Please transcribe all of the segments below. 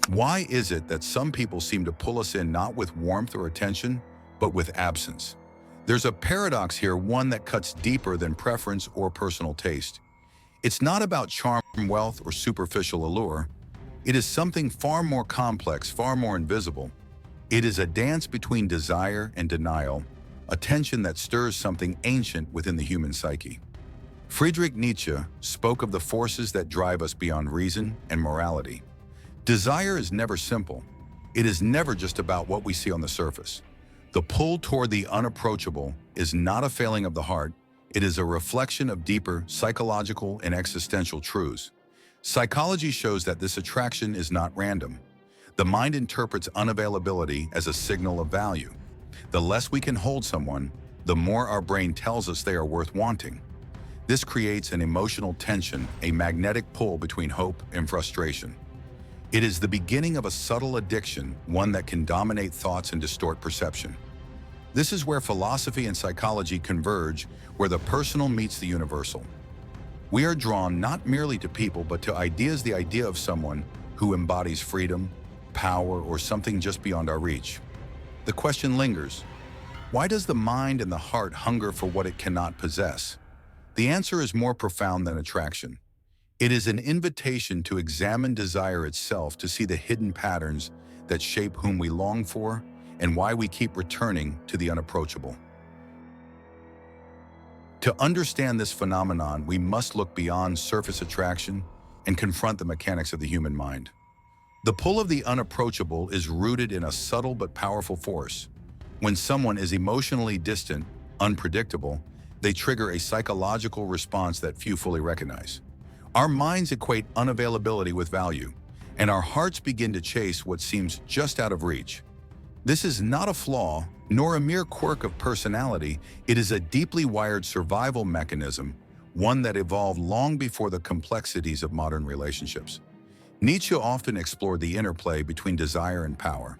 Why is it that some people seem to pull us in not with warmth or attention, but with absence? There's a paradox here, one that cuts deeper than preference or personal taste. It's not about charm, wealth, or superficial allure. It is something far more complex, far more invisible. It is a dance between desire and denial, a tension that stirs something ancient within the human psyche. Friedrich Nietzsche spoke of the forces that drive us beyond reason and morality. Desire is never simple. It is never just about what we see on the surface. The pull toward the unapproachable is not a failing of the heart. It is a reflection of deeper psychological and existential truths. Psychology shows that this attraction is not random. The mind interprets unavailability as a signal of value. The less we can hold someone, the more our brain tells us they are worth wanting. This creates an emotional tension, a magnetic pull between hope and frustration. It is the beginning of a subtle addiction, one that can dominate thoughts and distort perception. This is where philosophy and psychology converge, where the personal meets the universal. We are drawn not merely to people, but to ideas, the idea of someone who embodies freedom, power, or something just beyond our reach. The question lingers: why does the mind and the heart hunger for what it cannot possess? The answer is more profound than attraction. It is an invitation to examine desire itself, to see the hidden patterns that shape whom we long for and why we keep returning to the unapproachable. To understand this phenomenon, we must look beyond surface attraction and confront the mechanics of the human mind. The pull of the unapproachable is rooted in a subtle but powerful force. When someone is emotionally distant, unpredictable, they trigger a psychological response that few fully recognize. Our minds equate unavailability with value, and our hearts begin to chase what seems just out of reach. This is not a flaw, nor a mere quirk of personality. It is a deeply wired survival mechanism, one that evolved long before the complexities of modern relationships. Nietzsche often explored the interplay between desire and power.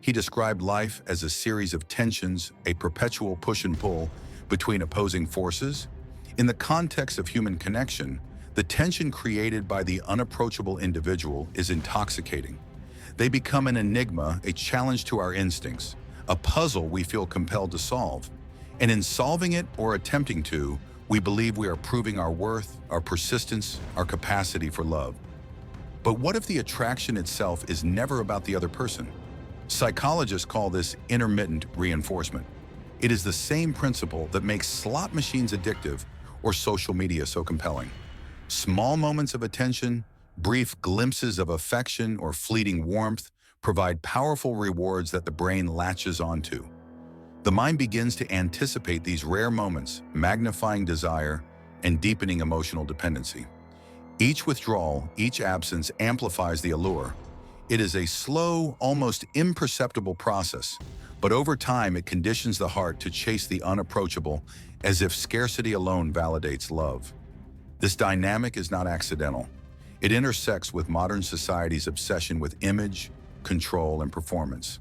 He described life as a series of tensions, a perpetual push and pull between opposing forces. In the context of human connection, the tension created by the unapproachable individual is intoxicating. They become an enigma, a challenge to our instincts, a puzzle we feel compelled to solve. And in solving it, or attempting to, we believe we are proving our worth, our persistence, our capacity for love. But what if the attraction itself is never about the other person? Psychologists call this intermittent reinforcement. It is the same principle that makes slot machines addictive or social media so compelling. Small moments of attention, brief glimpses of affection or fleeting warmth provide powerful rewards that the brain latches onto. The mind begins to anticipate these rare moments, magnifying desire and deepening emotional dependency. Each withdrawal, each absence amplifies the allure. It is a slow, almost imperceptible process, but over time it conditions the heart to chase the unapproachable, as if scarcity alone validates love. This dynamic is not accidental. It intersects with modern society's obsession with image, control, and performance.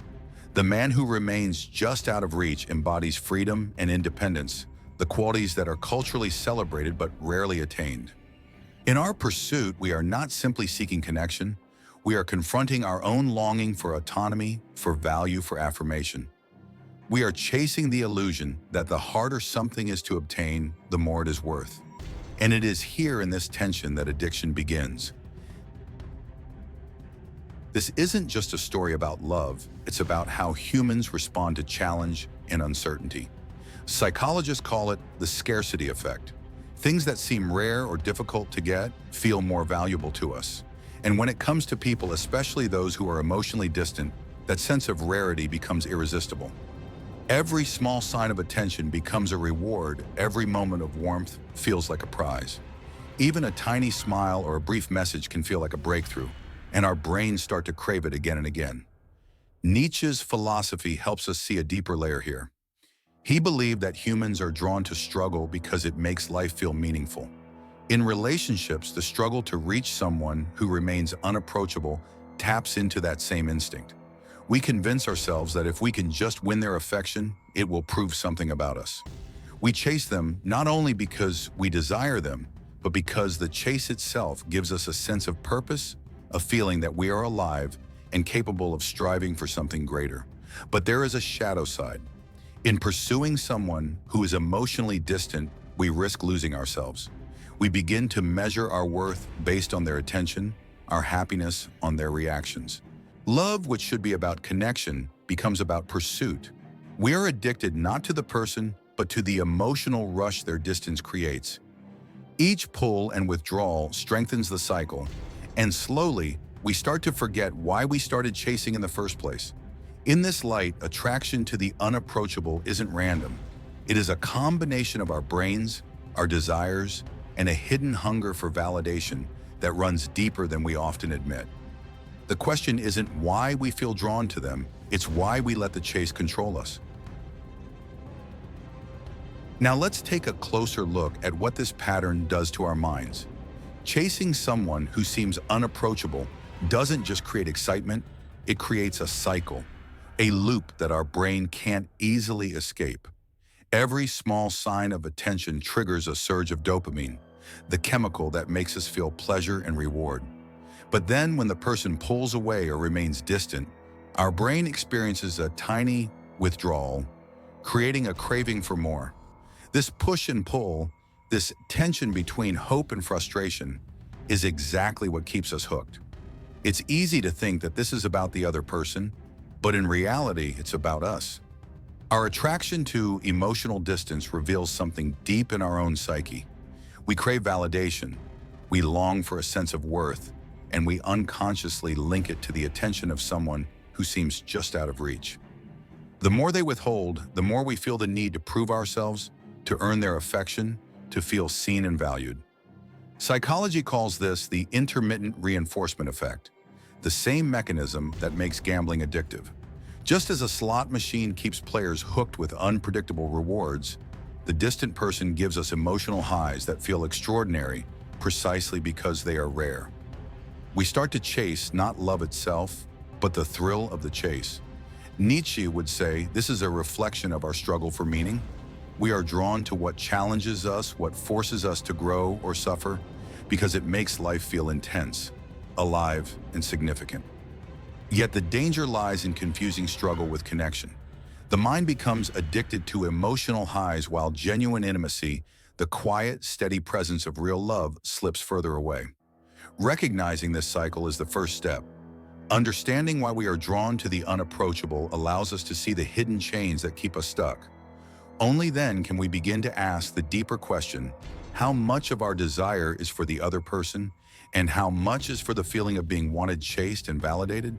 The man who remains just out of reach embodies freedom and independence, the qualities that are culturally celebrated but rarely attained. In our pursuit, we are not simply seeking connection. We are confronting our own longing for autonomy, for value, for affirmation. We are chasing the illusion that the harder something is to obtain, the more it is worth. And it is here in this tension that addiction begins. This isn't just a story about love, it's about how humans respond to challenge and uncertainty. Psychologists call it the scarcity effect. Things that seem rare or difficult to get feel more valuable to us. And when it comes to people, especially those who are emotionally distant, that sense of rarity becomes irresistible. Every small sign of attention becomes a reward. Every moment of warmth feels like a prize. Even a tiny smile or a brief message can feel like a breakthrough, and our brains start to crave it again and again. Nietzsche's philosophy helps us see a deeper layer here. He believed that humans are drawn to struggle because it makes life feel meaningful. In relationships, the struggle to reach someone who remains unapproachable taps into that same instinct. We convince ourselves that if we can just win their affection, it will prove something about us. We chase them not only because we desire them, but because the chase itself gives us a sense of purpose, a feeling that we are alive, and capable of striving for something greater. But there is a shadow side. In pursuing someone who is emotionally distant, we risk losing ourselves. We begin to measure our worth based on their attention, our happiness on their reactions. Love, which should be about connection, becomes about pursuit. We are addicted not to the person, but to the emotional rush their distance creates. Each pull and withdrawal strengthens the cycle, and slowly, we start to forget why we started chasing in the first place. In this light, attraction to the unapproachable isn't random. It is a combination of our brains, our desires, and a hidden hunger for validation that runs deeper than we often admit. The question isn't why we feel drawn to them, it's why we let the chase control us. Now let's take a closer look at what this pattern does to our minds. Chasing someone who seems unapproachable doesn't just create excitement, it creates a cycle, a loop that our brain can't easily escape. Every small sign of attention triggers a surge of dopamine, the chemical that makes us feel pleasure and reward. But then when the person pulls away or remains distant, our brain experiences a tiny withdrawal, creating a craving for more. This push and pull, this tension between hope and frustration, is exactly what keeps us hooked. It's easy to think that this is about the other person, but in reality, it's about us. Our attraction to emotional distance reveals something deep in our own psyche. We crave validation, we long for a sense of worth, and we unconsciously link it to the attention of someone who seems just out of reach. The more they withhold, the more we feel the need to prove ourselves, to earn their affection, to feel seen and valued. Psychology calls this the intermittent reinforcement effect, the same mechanism that makes gambling addictive. Just as a slot machine keeps players hooked with unpredictable rewards, the distant person gives us emotional highs that feel extraordinary precisely because they are rare. We start to chase not love itself, but the thrill of the chase. Nietzsche would say this is a reflection of our struggle for meaning. We are drawn to what challenges us, what forces us to grow or suffer, because it makes life feel intense, alive, and significant. Yet the danger lies in confusing struggle with connection. The mind becomes addicted to emotional highs while genuine intimacy, the quiet, steady presence of real love, slips further away. Recognizing this cycle is the first step. Understanding why we are drawn to the unapproachable allows us to see the hidden chains that keep us stuck. Only then can we begin to ask the deeper question, how much of our desire is for the other person, and how much is for the feeling of being wanted, chased, and validated?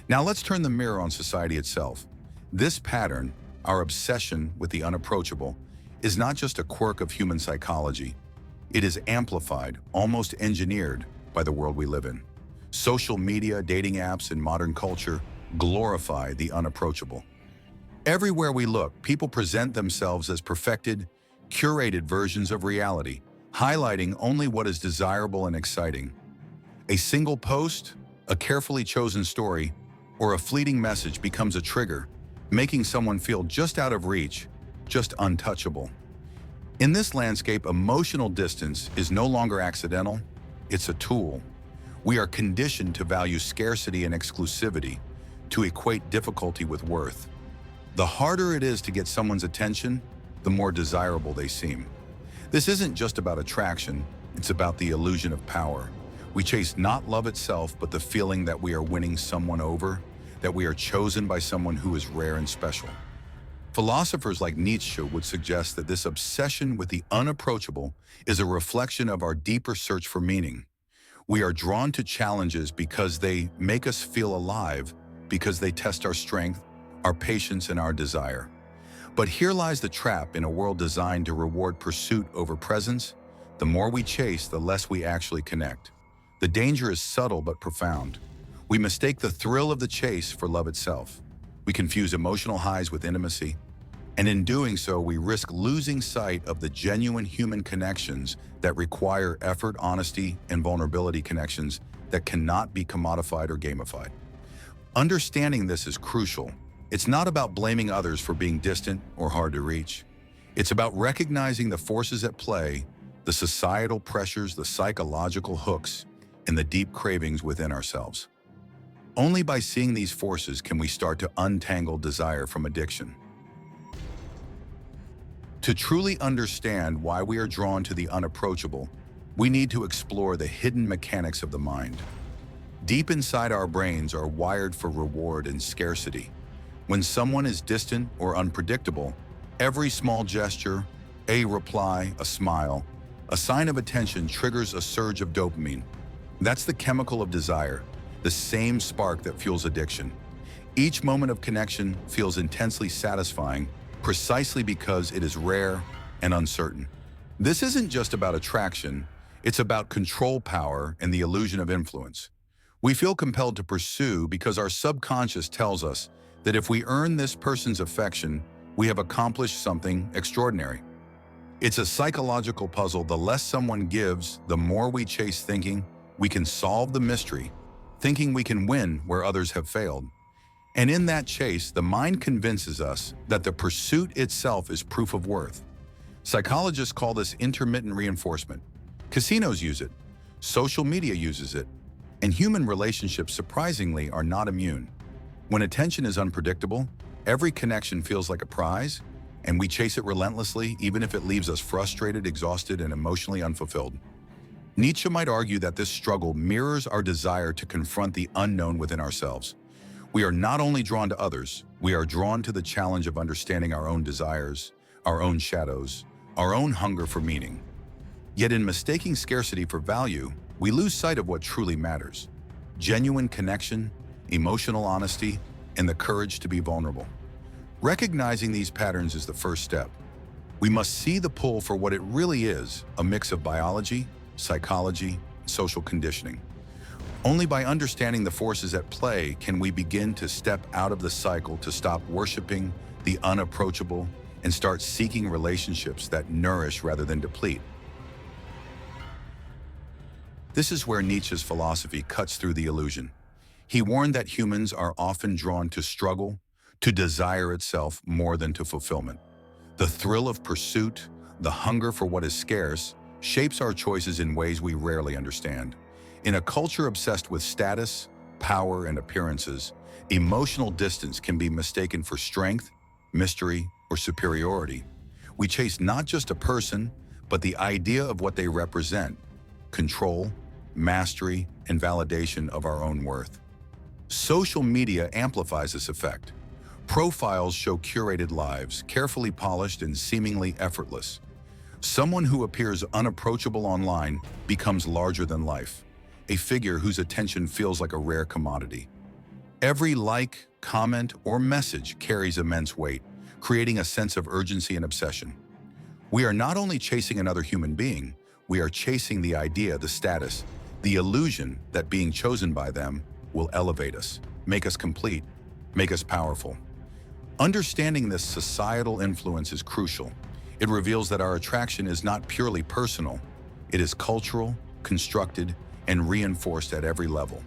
Now let's turn the mirror on society itself. This pattern, our obsession with the unapproachable, is not just a quirk of human psychology. It is amplified, almost engineered, by the world we live in. Social media, dating apps, and modern culture glorify the unapproachable. Everywhere we look, people present themselves as perfected, curated versions of reality, highlighting only what is desirable and exciting. A single post, a carefully chosen story, or a fleeting message becomes a trigger, making someone feel just out of reach, just untouchable. In this landscape, emotional distance is no longer accidental, it's a tool. We are conditioned to value scarcity and exclusivity, to equate difficulty with worth. The harder it is to get someone's attention, the more desirable they seem. This isn't just about attraction, it's about the illusion of power. We chase not love itself, but the feeling that we are winning someone over, that we are chosen by someone who is rare and special. Philosophers like Nietzsche would suggest that this obsession with the unapproachable is a reflection of our deeper search for meaning. We are drawn to challenges because they make us feel alive, because they test our strength, our patience, and our desire. But here lies the trap in a world designed to reward pursuit over presence. The more we chase, the less we actually connect. The danger is subtle but profound. We mistake the thrill of the chase for love itself. We confuse emotional highs with intimacy. And in doing so, we risk losing sight of the genuine human connections that require effort, honesty, and vulnerability, connections that cannot be commodified or gamified. Understanding this is crucial. It's not about blaming others for being distant or hard to reach. It's about recognizing the forces at play, the societal pressures, the psychological hooks, and the deep cravings within ourselves. Only by seeing these forces can we start to untangle desire from addiction. To truly understand why we are drawn to the unapproachable, we need to explore the hidden mechanics of the mind. Deep inside our brains are wired for reward and scarcity. When someone is distant or unpredictable, every small gesture, a reply, a smile, a sign of attention triggers a surge of dopamine. That's the chemical of desire, the same spark that fuels addiction. Each moment of connection feels intensely satisfying precisely because it is rare and uncertain. This isn't just about attraction, it's about control power and the illusion of influence. We feel compelled to pursue because our subconscious tells us that if we earn this person's affection, we have accomplished something extraordinary. It's a psychological puzzle. The less someone gives, the more we chase, thinking we can solve the mystery, thinking we can win where others have failed. And in that chase, the mind convinces us that the pursuit itself is proof of worth. Psychologists call this intermittent reinforcement. Casinos use it, social media uses it, and human relationships surprisingly are not immune. When attention is unpredictable, every connection feels like a prize, and we chase it relentlessly even if it leaves us frustrated, exhausted, and emotionally unfulfilled. Nietzsche might argue that this struggle mirrors our desire to confront the unknown within ourselves. We are not only drawn to others, we are drawn to the challenge of understanding our own desires, our own shadows, our own hunger for meaning. Yet in mistaking scarcity for value, we lose sight of what truly matters: genuine connection, emotional honesty, and the courage to be vulnerable. Recognizing these patterns is the first step. We must see the pull for what it really is, a mix of biology, psychology, and social conditioning. Only by understanding the forces at play can we begin to step out of the cycle, to stop worshiping the unapproachable and start seeking relationships that nourish rather than deplete. This is where Nietzsche's philosophy cuts through the illusion. He warned that humans are often drawn to struggle, to desire itself more than to fulfillment. The thrill of pursuit, the hunger for what is scarce, shapes our choices in ways we rarely understand. In a culture obsessed with status, power, and appearances, emotional distance can be mistaken for strength, mystery, or superiority. We chase not just a person, but the idea of what they represent: control, mastery, and validation of our own worth. Social media amplifies this effect. Profiles show curated lives, carefully polished and seemingly effortless. Someone who appears unapproachable online becomes larger than life, a figure whose attention feels like a rare commodity. Every like, comment, or message carries immense weight, creating a sense of urgency and obsession. We are not only chasing another human being, we are chasing the idea, the status, the illusion that being chosen by them will elevate us, make us complete, make us powerful. Understanding this societal influence is crucial. It reveals that our attraction is not purely personal. It is cultural, constructed, and reinforced at every level.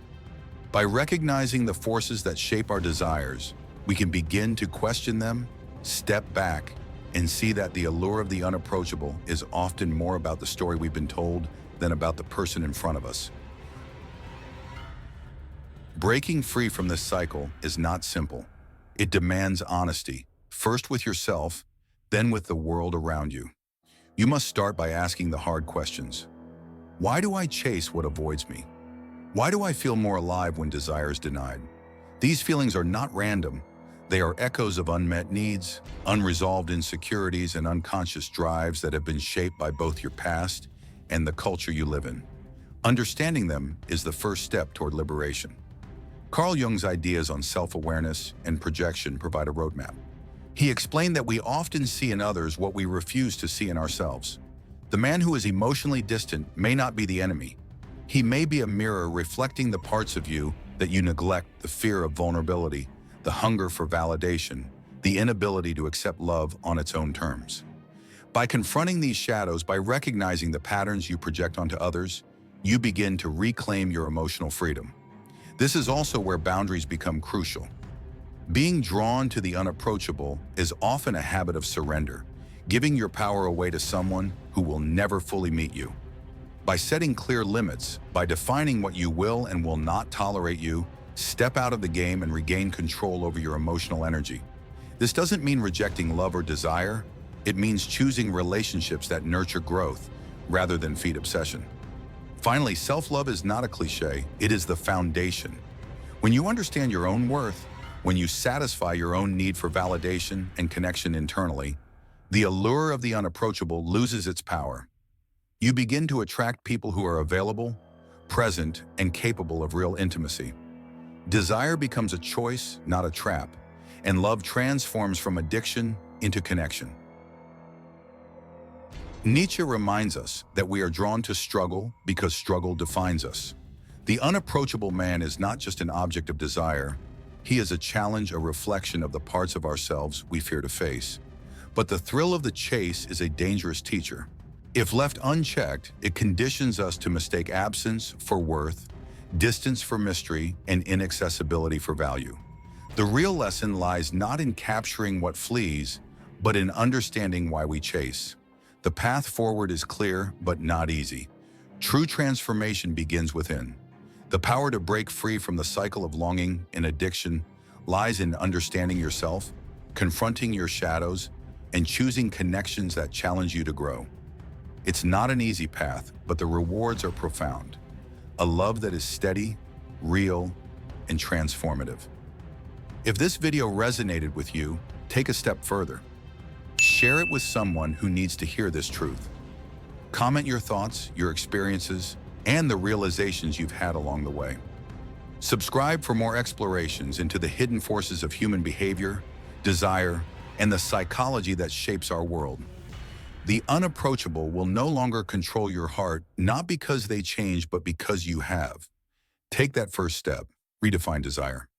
By recognizing the forces that shape our desires, we can begin to question them, step back, and see that the allure of the unapproachable is often more about the story we've been told than about the person in front of us. Breaking free from this cycle is not simple. It demands honesty, first with yourself, then with the world around you. You must start by asking the hard questions. Why do I chase what avoids me? Why do I feel more alive when desire is denied? These feelings are not random. They are echoes of unmet needs, unresolved insecurities, and unconscious drives that have been shaped by both your past and the culture you live in. Understanding them is the first step toward liberation. Carl Jung's ideas on self-awareness and projection provide a roadmap. He explained that we often see in others what we refuse to see in ourselves. The man who is emotionally distant may not be the enemy. He may be a mirror reflecting the parts of you that you neglect: the fear of vulnerability, the hunger for validation, the inability to accept love on its own terms. By confronting these shadows, by recognizing the patterns you project onto others, you begin to reclaim your emotional freedom. This is also where boundaries become crucial. Being drawn to the unapproachable is often a habit of surrender, giving your power away to someone who will never fully meet you. By setting clear limits, by defining what you will and will not tolerate, you step out of the game and regain control over your emotional energy. This doesn't mean rejecting love or desire. It means choosing relationships that nurture growth rather than feed obsession. Finally, self-love is not a cliche, it is the foundation. When you understand your own worth, when you satisfy your own need for validation and connection internally, the allure of the unapproachable loses its power. You begin to attract people who are available, present, and capable of real intimacy. Desire becomes a choice, not a trap, and love transforms from addiction into connection. Nietzsche reminds us that we are drawn to struggle because struggle defines us. The unapproachable man is not just an object of desire, he is a challenge, a reflection of the parts of ourselves we fear to face. But the thrill of the chase is a dangerous teacher. If left unchecked, it conditions us to mistake absence for worth, distance for mystery, and inaccessibility for value. The real lesson lies not in capturing what flees, but in understanding why we chase. The path forward is clear, but not easy. True transformation begins within. The power to break free from the cycle of longing and addiction lies in understanding yourself, confronting your shadows, and choosing connections that challenge you to grow. It's not an easy path, but the rewards are profound. A love that is steady, real, and transformative. If this video resonated with you, take a step further. Share it with someone who needs to hear this truth. Comment your thoughts, your experiences, and the realizations you've had along the way. Subscribe for more explorations into the hidden forces of human behavior, desire, and the psychology that shapes our world. The unapproachable will no longer control your heart, not because they change, but because you have. Take that first step. Redefine desire.